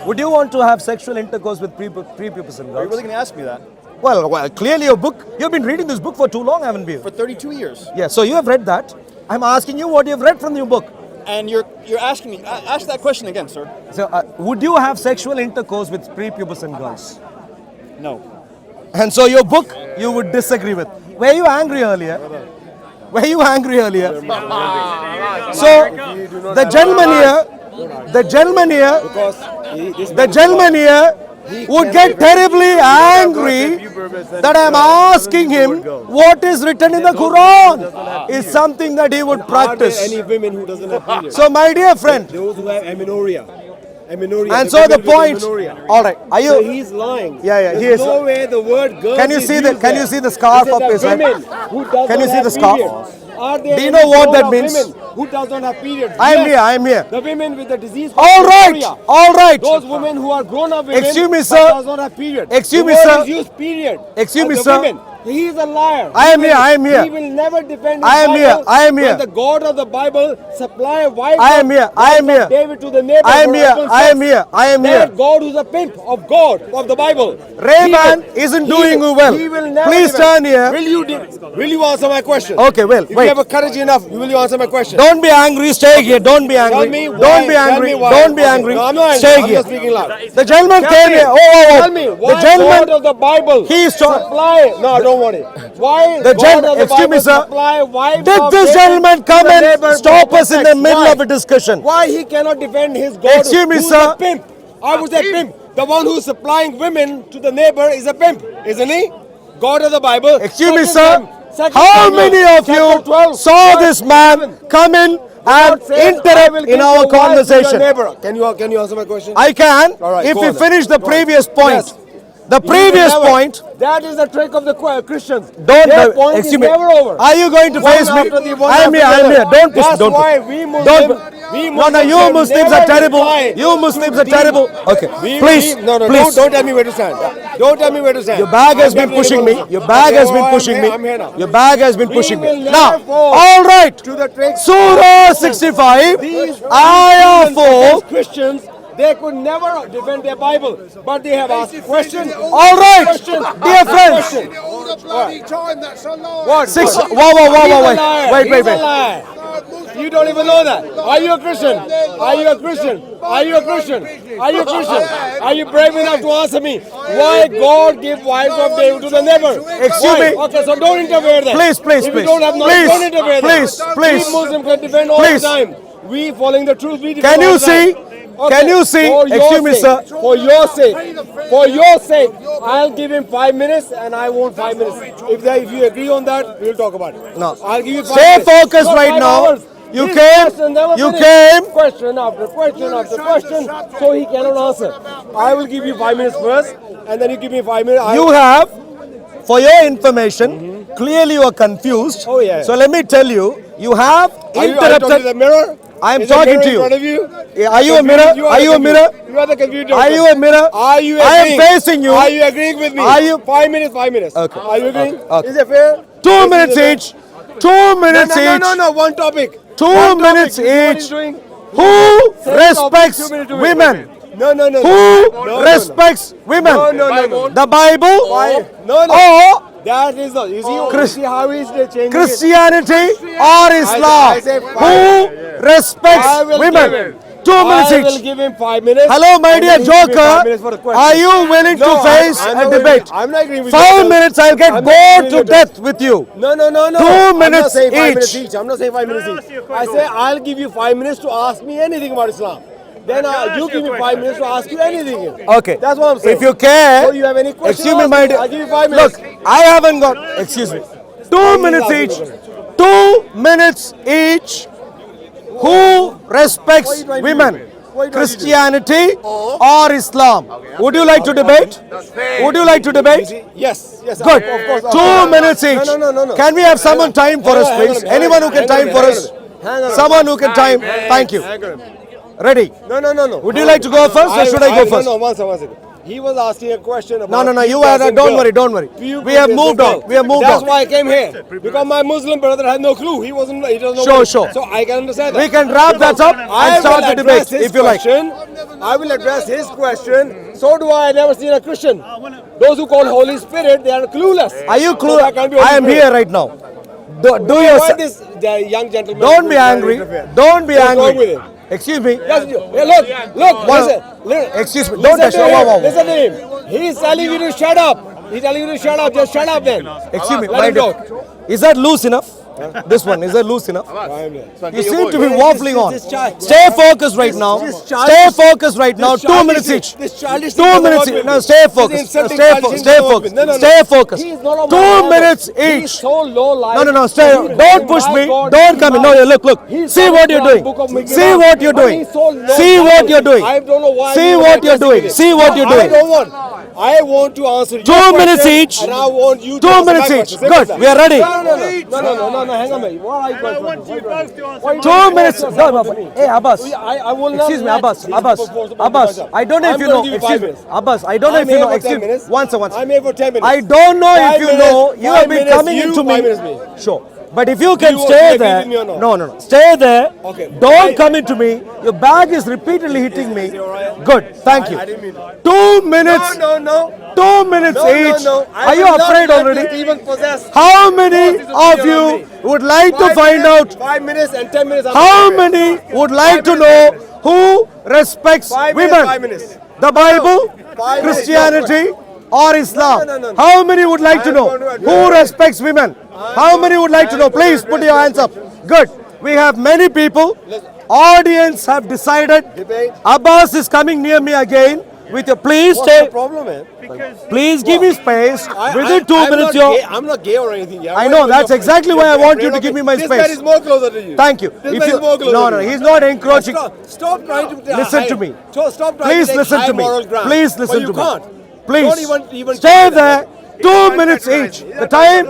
Would you want to have sexual intercourse with prepubescent Are you girls? really going to ask me that? Well, clearly your book, you've been reading this book for too long, haven't you? For 32 years. Yeah, so you have read that. I'm asking you what you've read from your book. And you're asking me, ask that question again, sir. So, would you have sexual intercourse with prepubescent girls? No. And so your book, you would disagree with. Were you angry earlier? Were you angry earlier? So, the gentleman here would get terribly angry that I am asking him what is written in the Quran is something that he would practice. Any women who doesn't have periods. So my dear friend, Those who have amenorrhea. and so the point, all right, are So you, he's lying. Yeah, he There's is. nowhere the word girls Can you is see used the- can there. you see the scarf He said of that his head? women who does Can you not see have the scarf? periods. Are there Do you any know what sort that of means? women who does not have periods? I am Yes. here, I am here. The women with the disease. All right, amenorrhea. all right. Those women who are grown-up women. Excuse me, but sir. does not have periods. Excuse The me, word sir. is used period. Excuse Of me, the sir. women. He is a liar. I am here, I am here. He will never defend his I am Bible here, I am here. when the God of the Bible supply wives I am of- here, I am wives of here. David to the neighbor. I am for here, open I am sex. here, I am here. That God who's a pimp of God of the Bible. Rayman He will- isn't he doing will- well. He will never Please defend. turn here. Will you answer my question? Okay, well, If you wait. have a courage enough, will you answer my question? Don't be angry, stay here. Don't be angry. Tell me why. Don't be Tell angry. me why. Don't be Okay. angry. No, I'm not angry. Stay I'm here. just speaking loud. The gentleman Tell came me. here. Oh. Tell me why The gentleman. God of the Bible He is trying. supply. No, don't worry. Why The God gentleman. of the Excuse me, Bible sir. supply wives Did of this David gentleman to come the and neighbor for stop open us in sex? the middle Why? of a discussion? Why he cannot defend his God? Excuse me, who's sir. a pimp? I would say pimp. The one who's supplying women to the neighbor is a pimp, isn't he? God of the Bible. Excuse me, Second sir. Sam- Second How Samuel, many of chapter you 12, saw verse this man 7. come in God and says, "I will interrupt give in our your wife to your conversation? neighbor." Can you answer my question? I can, All right, if go we on then. finish the Go on. previous point. Yes. The You will previous never- point. That is the trick of the Christians. Don't. Their point Excuse is me. never over. Are you going to One face me? after the one I am after here. I the am other. here. Don't push. That's Don't why push. we Don't. Muslims No, you will Muslims never are terrible. reply You Muslims to are the- terrible. Okay, We- please, no, please. don't tell me where to stand. Don't tell me where to stand. Your bag has I'm been definitely pushing me. gonna- Your bag Okay, has well, been I'm pushing here- me. I'm here now. Your bag has been We pushing will me. never Now, fall all right. to the tricks. Surah 65, These Ayah 4. Christians, they could never defend their Bible, but they have asked questions. All right, Question. dear friends. Question. All the bloody time, that's a lie. What? Six. What? Whoa. He's a liar. Wait. He's a liar. You don't even know that. Are you a Christian? Are you a Christian? Are you a Christian? Are you a Christian? Are you brave enough to answer me? Why God give wives of David to the neighbor? Excuse Why? me. Okay, so don't interfere then. Please. If you don't have knowledge, Please. don't interfere then. Please. We Muslims can defend all Please. the time. We following the truth. We defend Can all you the time. see? Can you see? For your Excuse me, sake, sir. For your sake, I'll give him 5 minutes and I want 5 minutes. If you agree on that, we'll talk about it. No. I'll give you 5 Stay minutes. focused Not right 5 now. hours. You His came- question never you finished. came- Question after question after question, so he cannot answer. I will give you 5 minutes first, and then you give me 5 minutes. You have, for your information, clearly you are confused. Oh, yeah. So let me tell you, you have Are you talking to interrupted. the mirror? I am Is the talking mirror to in you. front of you? Yeah, are you a mirror? Are you a mirror? You are the confused. Are you a mirror? Are you I am agreeing? facing you. Are you agreeing with me? Are you- 5 minutes, 5 minutes. Okay. Are you agreeing? Okay. Is it fair? 2 minutes Is it each. 2 minutes fair? each. No, one topic. 2 One topic. minutes You know what each. he's doing? Who Same respects topic, 2 minutes, 2 minutes. women? No. Who respects women? No. The Bible Why? No. or That is not. You see how he's changing it? Christianity or Islam? I say Who respects I will women? give him. 2 minutes I will each. give him 5 minutes. Hello, my and dear then he give me 5 minutes for the Joker. question. Are you willing No, to face I'm a not debate? agreeing- I'm not agreeing with 5 you. minutes, I'll get I'm not bored agreeing to with death with you. No. 2 I'm not minutes saying 5 minutes each. each. I'm not saying 5 minutes each. I say I'll give you 5 minutes to ask me anything about Islam. Then you give me 5 minutes to ask you anything. Okay. That's what I'm saying. If you care, So you have any question? excuse me, ask my dear. I'll give you 5 minutes. Look, I haven't got. Excuse me. 2 minutes each. 2 minutes each. Who respects women? Christianity or Islam? Would you like to debate? Would you like to debate? Yes. Good. Of course. 2 minutes each. No. Can we have someone time for us, Hang on, please? hang on, Anyone who can hang on, time for hang us? on. Hang on. Someone who can time. Thank you. Hang on. Ready? No, no, no, no. Would you like to go first or should I go first? No, one second. He was asking a question about. No, you pubescent don't girl. worry, don't worry. We have moved on. We have moved That's on. why I came here. Because my Muslim brother had no clue. He doesn't know. He doesn't know. Sure, what- sure. So I can understand that. We can wrap that up I and start will the debate address his if you like. question. I will address his question. So do I. Never seen a Christian. Those who call Holy Spirit, they are clueless. Are you So that can't be clueless? Holy I am Spirit. here right now. Do Why your. this young gentleman? Don't be who is angry. interfere? Don't be What's wrong with angry. him? Excuse me. Yes, hey, look, One- listen. Excuse me. Don't touch. Listen to Wow, him. wow, wow. Listen to him. He's telling you to shut up. He's telling you to shut up. Just shut up then. Excuse me. Let my him dear. talk. Is that loose enough? This one, is that loose enough? You seem to be waffling on. This child- Stay focused right now. this Stay focused right now. 2 minutes each. This childish 2 minutes each. No, stay focused. Stay focused. Stay focused. Stay focused. 2 minutes He's each. so low life. No, stay. Don't push me. Don't come in. No, look. See what you're doing. See what you're doing. See what you're doing. I don't know why. See you what are you're doing. aggressive See what you're doing. I want to answer your 2 minutes question, each. And I want you to 2 answer minutes my each. question. Good. We are ready. No, hang on, mate. What are you going for? 2 minutes. No. Hey, Abbas. I will not Excuse me, let Abbas. these Abbas. people force Abbas. the I don't know if I'm you gonna know. give you Excuse 5 me. minutes. Abbas. I don't know I'm if you here know. for 10 Excuse me. minutes. One second. I'm here for 10 minutes. I don't know 5 if you minutes, know. You 5 have been minutes coming you, into 5 minutes me. me. Sure. But if you can you stay agree there, with me or not? no. Stay there. Okay. Don't come into me. Your bag is repeatedly hitting me. Good. Thank you. I didn't mean that. 2 minutes. No. 2 minutes each. Are you afraid already? Even possess. How many of you would like to find out? 5 minutes and 10 minutes. How many would like to know who respects 5 minutes, women? 5 minutes. The Bible, 5 minutes, Christianity, or Islam? No. How many would like to I'm know going to address- who respects women? How many would like to know? Please put your hands up. Good. We have many people. Audience have decided. Debate. Abbas is coming near me again. With your please What's the stay. problem, man? Please give me space. Within 2 minutes, I'm not gay or anything. Yeah. I know, that's exactly why I want you to give me my This space. man is more closer to you. Thank you. This man is more closer No, to you. he's not encroaching. Stop trying to Listen to me. Stop trying Please to take listen high to me. moral ground. Please But listen you to me. can't. Please Don't even stay try there. that. 2 minutes each. The time.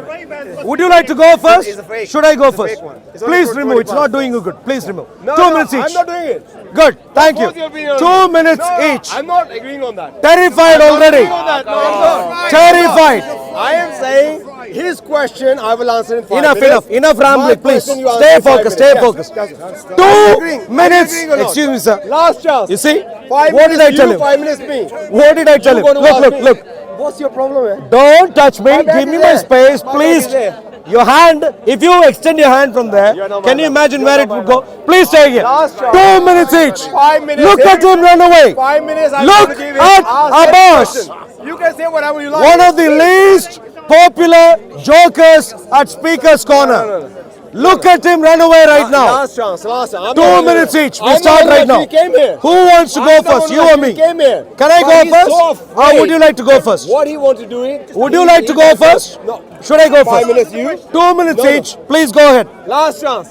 Would you like to go first? It's a fake. Should I go It's a first? fake one. It's only Please for remove. It's 20 not doing you good. Please remove. No, 2 minutes I'm each. not doing it. Good. Thank you. What's your opinion on 2 that? minutes No, each. I'm not agreeing on that. Terrified already. I'm not. No, I'm not. Terrified. I am saying his question I will answer in 5 Enough, minutes. enough rambling, My please. question you answer Stay in 5 focused, minutes. stay focused. Yes. 2 minutes. Are you agreeing or not? Excuse me, sir. Last chance. You see? 5 What did I minutes tell you, him? 5 minutes me. What did I tell him? You're gonna ask me, Look. What's your problem, man? Don't touch me. My bag Give me is my there. space, My please. bag is there. Your hand, if you extend your hand from there, You're not can my you man. imagine You're where not it my would go? man. Please stay here. Last chance. 2 minutes each. 5 minutes. Look at him run away. 5 minutes. I'm Look going to give at it. Ask that Abbas. question. You can say whatever you like. One of the least popular jokers at Speaker's Corner. Look at him run away right now. Last chance. I'm 2 not minutes here. each. We I'm start not right here. now. He came here. Who wants to go I'm the first? one You who or actually me? came here. Can I But go he's first? so Or would afraid. you like to go first? What he wants to do it. Would you like to go first? No. Should I go 5 first? minutes you. 2 minutes No, no. each. Please go ahead. Last chance.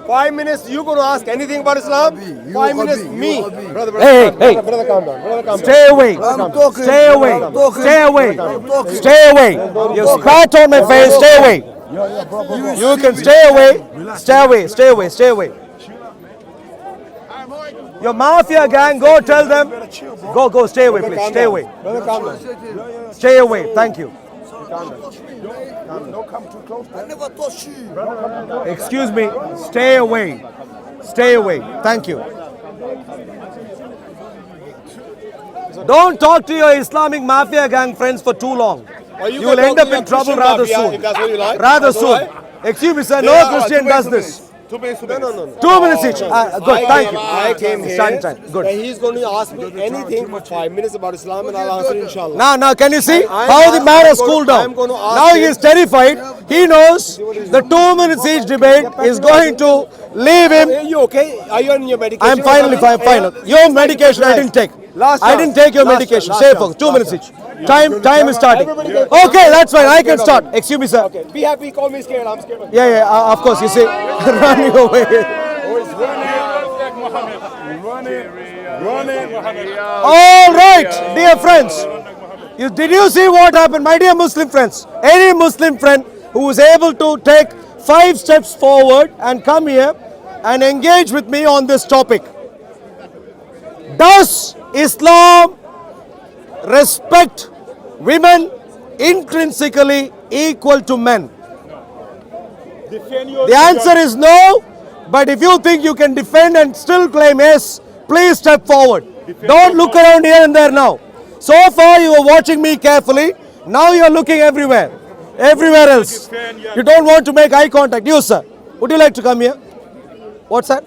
5 minutes. You going to ask anything about Islam? 5 minutes. Me. Brother, Hey, calm hey. down. Brother, calm down. Brother, calm down. Stay away. talking. Stay away. I'm talking. Stay away. I'm talking. Stay away. You spat on my face. Stay away. You can stay away. Stay away. Stay away. Stay away. Your mafia gang, go tell them. Go. Stay away, please. Stay away. Brother, calm down. Stay away. Thank you. I never touch you. Excuse me. Stay away. Stay away. Thank you. Don't talk to your Islamic mafia gang friends for too long. Or You can will talk end to up your in trouble Christian rather mafia, soon. If that's what you like. Rather That's all soon. right. Excuse me, sir. Yeah, No Christian does this. No. 2 minutes each. Good. Thank you. I came here. Starting time. Good. That he's going to ask me anything for 5 minutes about Islam and I'll answer inshallah. Now, can you see I'm- how the man has I'm cooled gonna- down? I'm gonna ask Now he him- is terrified. He knows the 2 minutes each debate is going to leave him. Are you okay? Are you on your medication? I'm finally fine. Your medication I didn't take. Last I chance. didn't take your Last medication. chance. Stay Last focused. chance. 2 minutes each. Time is starting. Everybody get- Okay, that's fine. I can start. Excuse me, sir. Okay. Be happy. Call me scared. I'm scared. Yeah, of course. You see, running away. All right, dear friends. Did you see what happened, my dear Muslim friends? Any Muslim friend who is able to take 5 steps forward and come here and engage with me on this topic. Does Islam respect women intrinsically equal to men? The answer is no, but if you think you can defend and still claim yes, please step forward. Don't look around here and there now. So far you are watching me carefully, now you are looking everywhere else. You don't want to make eye contact. You sir, would you like to come here? What's that?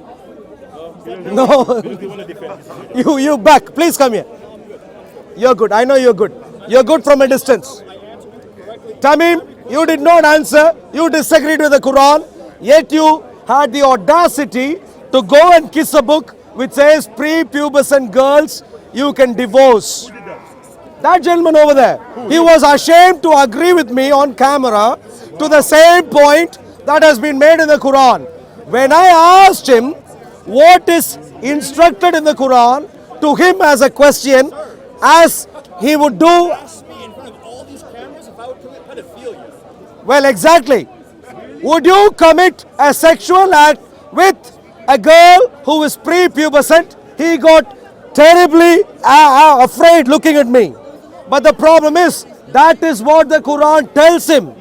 No. You back, please come here. You're good, I know you're good. You're good from a distance. Tamim, you did not answer. You disagreed with the Quran. Yet you had the audacity to go and kiss a book which says prepubescent girls you can divorce. That gentleman over there, he was ashamed to agree with me on camera to the same point that has been made in the Quran. When I asked him what is instructed in the Quran to him as a question, as he would do. In front of all these cameras, if I would commit pedophilia. Well, exactly. Would you commit a sexual act with a girl who is prepubescent? He got terribly afraid looking at me. But the problem is, that is what the Quran tells him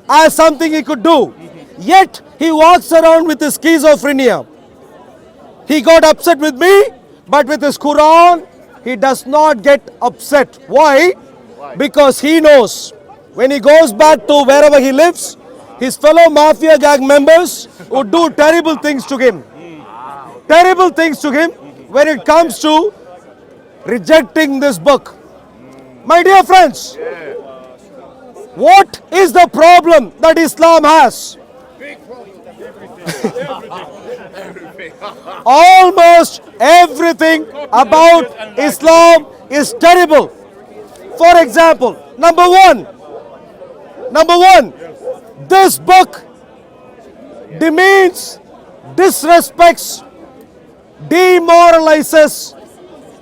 as something he could do. Yet, he walks around with his schizophrenia. He got upset with me, but with his Quran, he does not get upset. Why? Because he knows when he goes back to wherever he lives, his fellow mafia gang members would do terrible things to him. Terrible things to him when it comes to rejecting this book. My dear friends, what is the problem that Islam has? Almost everything about Islam is terrible. For example, number one, this book demeans, disrespects, demoralizes,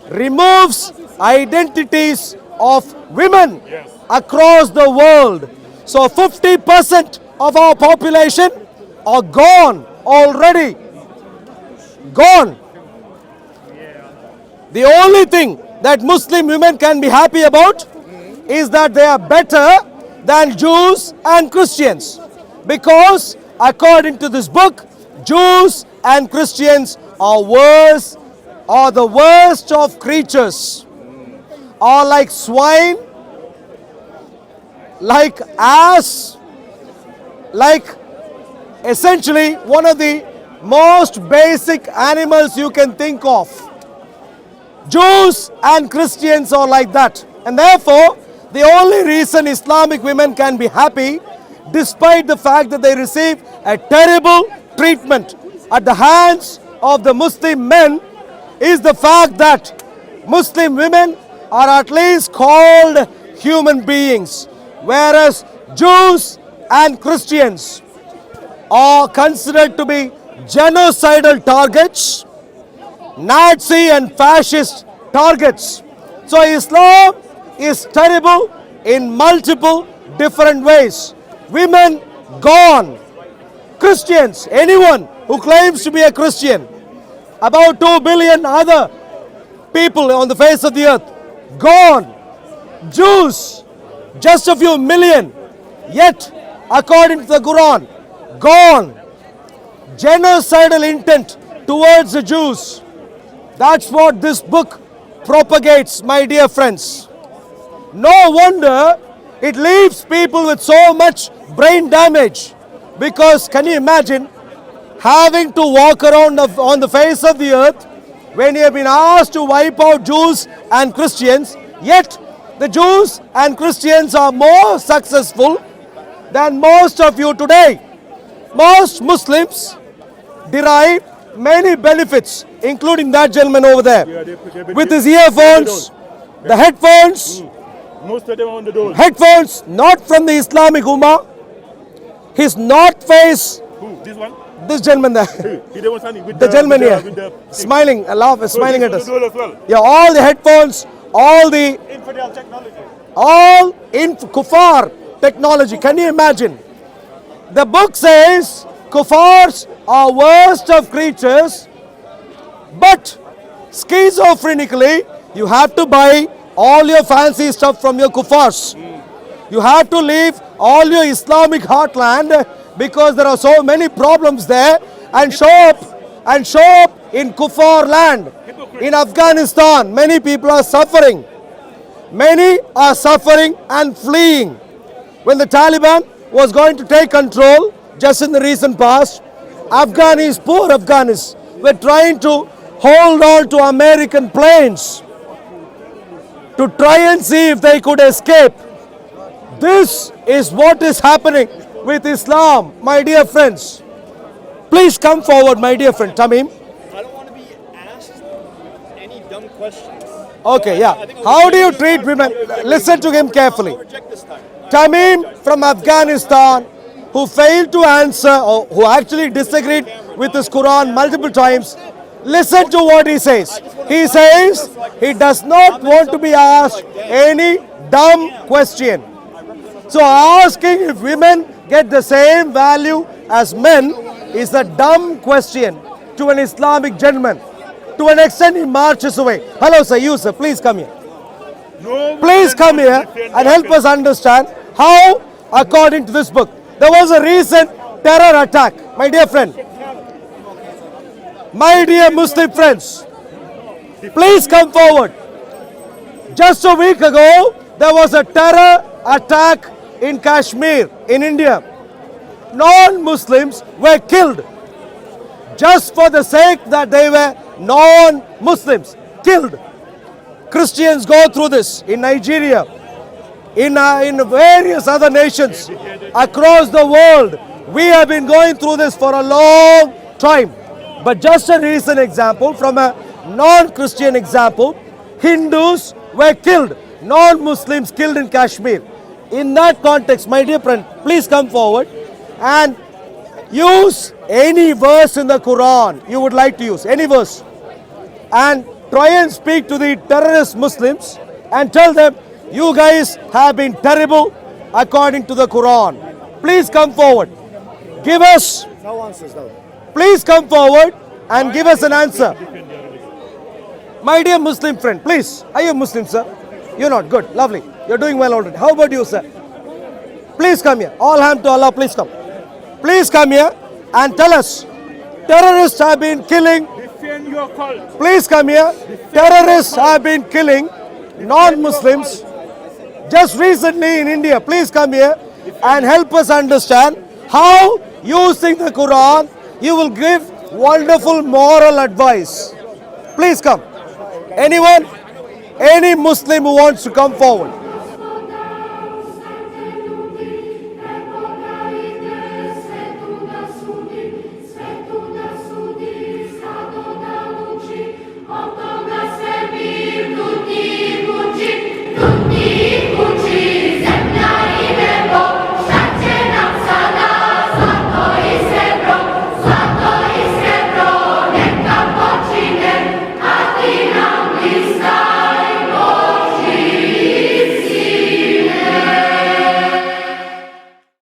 removes identities of women across the world. So 50% of our population are gone already. Gone. The only thing that Muslim women can be happy about is that they are better than Jews and Christians. Because according to this book, Jews and Christians are worse, are the worst of creatures, are like swine, like ass, like essentially one of the most basic animals you can think of. Jews and Christians are like that. And therefore, the only reason Islamic women can be happy, despite the fact that they receive a terrible treatment at the hands of the Muslim men, is the fact that Muslim women are at least called human beings, whereas Jews and Christians are considered to be genocidal targets, Nazi and fascist targets. So Islam is terrible in multiple different ways. Women gone. Christians, anyone who claims to be a Christian, about 2 billion other people on the face of the earth, gone. Jews, just a few million, yet according to the Quran, gone. Genocidal intent towards the Jews. That's what this book propagates, my dear friends. No wonder it leaves people with so much brain damage. Because can you imagine having to walk around on the face of the earth when you have been asked to wipe out Jews and Christians, yet the Jews and Christians are more successful than most of you today. Most Muslims derive many benefits, including that gentleman over there. With his earphones, the headphones, Most of them are on the door. headphones not from the Islamic Ummah. His North Face, Who? This one? this gentleman there, He the one standing with the gentleman with here, with the smiling, smiling at on us. the door as well. Yeah, all the headphones, all the Infidel technology. all in kuffar technology. Can you imagine? The book says kuffars are worst of creatures, but Schizophrenically, you have to buy all your fancy stuff from your kuffars. You have to leave all your Islamic heartland because there are so many problems there, and show up in kuffar land. In Afghanistan, many people are suffering. Many are suffering and fleeing. When the Taliban was going to take control just in the recent past, Afghanis, poor Afghanis, were trying to hold on to American planes to try and see if they could escape. This is what is happening with Islam, my dear friends. Please come forward, my dear friend Tamim. I don't want to be asked any dumb questions. Okay, yeah. How do you treat women? Listen to him carefully. I'll reject this time. Tamim from Afghanistan, who failed to answer or who actually disagreed with his Quran multiple times. Listen to what he says. He says he does not want to be asked any dumb question. So asking if women get the same value as men is a dumb question to an Islamic gentleman. To an extent, he marches away. Hello, sir. You, sir. Please come here. No Please woman come will here defend and their help us understand how, according to this book, there was a recent terror attack. My dear friend, my dear Muslim friends, please come forward. Just a week ago, there was a terror attack in Kashmir, in India. Non-Muslims were killed just for the sake that they were non-Muslims. Killed. Christians go through this in Nigeria, in various other nations across the world. We have been going through this for a long time. But just a recent example from a non-Christian example, Hindus were killed, non-Muslims killed in Kashmir. In that context, my dear friend, please come forward and use any verse in the Quran you would like to use, any verse, and try and speak to the terrorist Muslims and tell them, you guys have been terrible according to the Quran. Please come forward. Give us, No answers, no. please come forward and give us an answer. My dear Muslim friend, please. Are you a Muslim, sir? You're not. Good. Lovely. You're doing well already. How about you, sir? Please come here. All ham to Allah. Please come. Please come here and tell us. Terrorists have been killing. defend your cult. Please come here. Terrorists have been killing non-Muslims just recently in India. Please come here and help us understand how, using the Quran, you will give wonderful moral advice. Please come. Anyone? Any Muslim who wants to come forward.